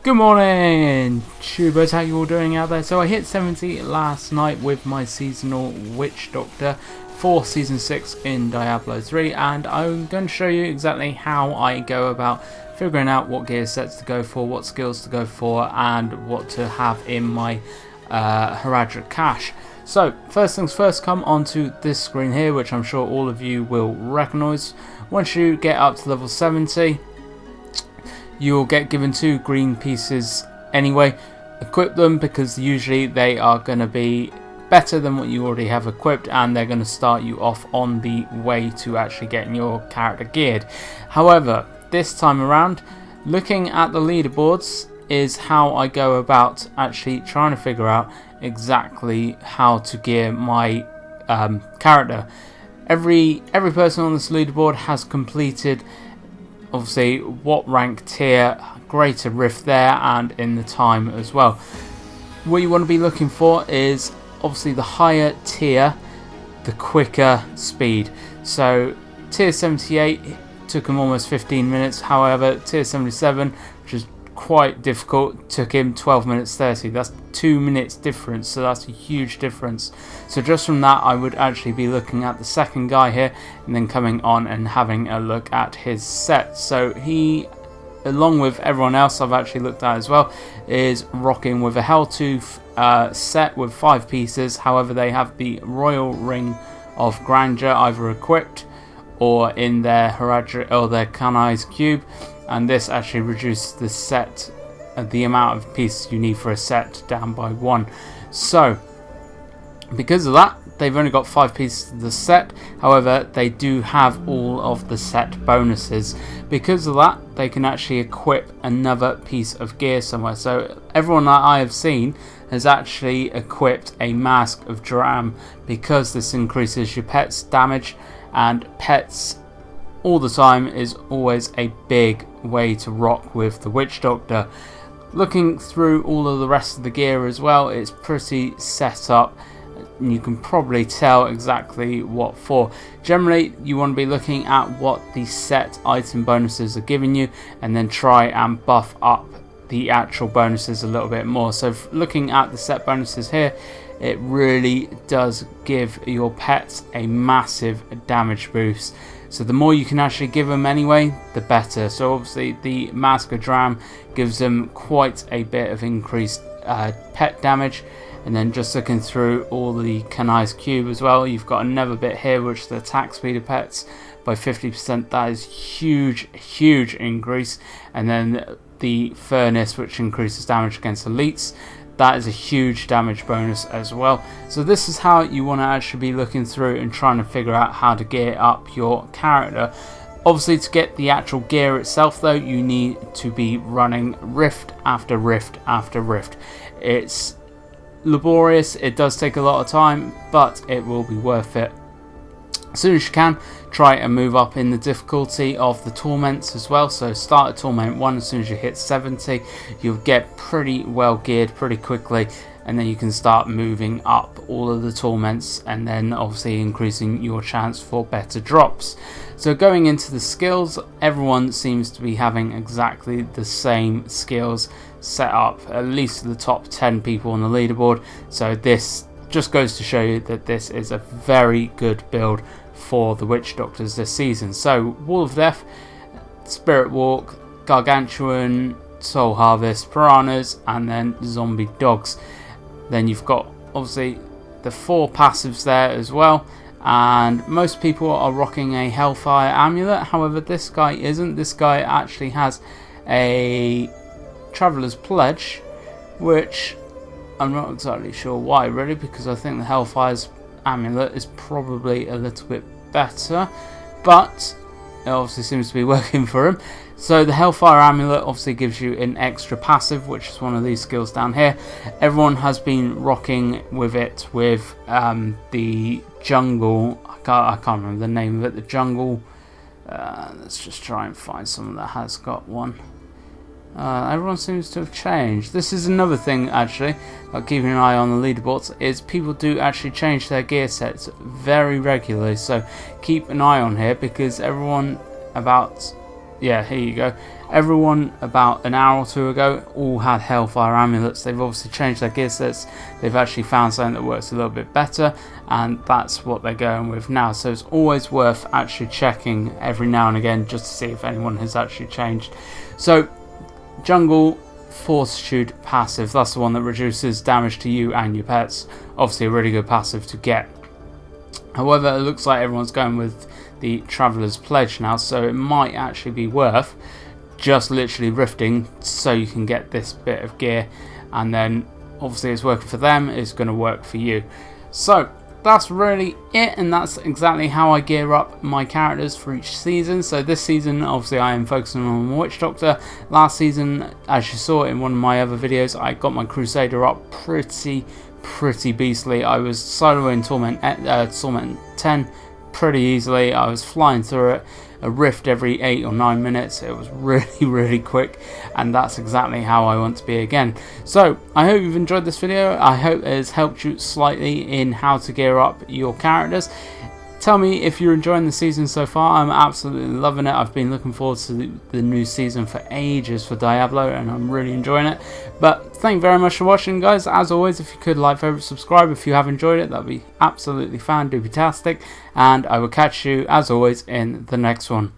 Good morning, tubers, how you all doing out there? So I hit 70 last night with my seasonal Witch Doctor for Season 6 in Diablo 3, and I'm going to show you exactly how I go about figuring out what gear sets to go for, what skills to go for, and what to have in my Heraldric cache. So first things first, come onto this screen here, which I'm sure all of you will recognise. Once you get up to level 70, you'll get given 2 green pieces anyway. Equip them because usually they are going to be better than what you already have equipped, and they're going to start you off on the way to actually getting your character geared. However, this time around, looking at the leaderboards is how I go about actually trying to figure out exactly how to gear my character. Every person on this leaderboard has completed obviously what rank tier, greater rift there, and in the time as well. What you want to be looking for is obviously the higher tier, the quicker speed. So tier 78 took him almost 15 minutes, however tier 77, which is quite difficult, took him 12 minutes 30. That's 2 minutes difference, so that's a huge difference. So just from that, I would actually be looking at the second guy here and then coming on and having a look at his set. So he, along with everyone else I've actually looked at as well, is rocking with a HELLTOOTH set with 5 pieces. However, they have the Royal Ring of Grandeur either equipped or in their Heraldric or their Canized Cube, and this actually reduces the set, the amount of pieces you need for a set, down by 1. So because of that, they've only got 5 pieces of the set. However, they do have all of the set bonuses. Because of that, they can actually equip another piece of gear somewhere. So everyone that I have seen has actually equipped a Mask of Dram, because this increases your pet's damage, and pets all the time is always a big way to rock with the Witch Doctor. Looking through all of the rest of the gear as well, it's pretty set up. You can probably tell exactly what for. Generally, you want to be looking at what the set item bonuses are giving you, and then try and buff up the actual bonuses a little bit more. So looking at the set bonuses here, it really does give your pets a massive damage boost. So the more you can actually give them anyway, the better. So obviously the Mask of Dram gives them quite a bit of increased pet damage. And then just looking through all the Canized Cube as well, you've got another bit here which is the attack speed of pets by 50%. That is huge increase. And then the Furnace, which increases damage against elites. That is a huge damage bonus as well. So this is how you want to actually be looking through and trying to figure out how to gear up your character. Obviously, to get the actual gear itself though, you need to be running rift after rift after rift. It's laborious, it does take a lot of time, but it will be worth it. As soon as you can, try and move up in the difficulty of the torments as well. So start at torment 1. As soon as you hit 70, you'll get pretty well geared pretty quickly, and then you can start moving up all of the torments, and then obviously increasing your chance for better drops. So going into the skills, everyone seems to be having exactly the same skills set up, at least the top 10 people on the leaderboard. So this just goes to show you that this is a very good build for the Witch Doctors this season. So Wall of Death, Spirit Walk, Gargantuan, Soul Harvest, Piranhas, and then Zombie Dogs. Then you've got obviously the 4 passives there as well, and most people are rocking a Hellfire Amulet. However, this guy isn't. This guy actually has a Traveler's Pledge, which I'm not exactly sure why really, because I think the Hellfire's Amulet is probably a little bit better, but it obviously seems to be working for him. So the Hellfire Amulet obviously gives you an extra passive, which is one of these skills down here. Everyone has been rocking with it with the jungle, I can't remember the name of it, the jungle, let's just try and find someone that has got one. Everyone seems to have changed. This is another thing actually, like keeping an eye on the leaderboards, is people do actually change their gear sets very regularly. So keep an eye on here, because everyone about yeah, here you go. Everyone about an hour or two ago all had Hellfire amulets. They've obviously changed their gear sets. They've actually found something that works a little bit better, and that's what they're going with now. So it's always worth actually checking every now and again just to see if anyone has actually changed. So jungle fortitude passive, that's the one that reduces damage to you and your pets. Obviously a really good passive to get. However, it looks like everyone's going with the Traveler's Pledge now, so it might actually be worth just literally rifting so you can get this bit of gear, and then obviously it's working for them, it's going to work for you. So that's really it, and that's exactly how I gear up my characters for each season. So this season obviously I am focusing on Witch Doctor. Last season, as you saw in one of my other videos, I got my Crusader up pretty beastly. I was soloing Torment 10 pretty easily. I was flying through it, a rift every 8 or 9 minutes. It was really quick, and that's exactly how I want to be again. So I hope you've enjoyed this video. I hope it has helped you slightly in how to gear up your characters. Tell me if you're enjoying the season so far. I'm absolutely loving it. I've been looking forward to the new season for ages for Diablo, and I'm really enjoying it. But thank you very much for watching, guys. As always, if you could like, favorite, subscribe if you have enjoyed it, that'd be absolutely fantastic. And I will catch you, as always, in the next one.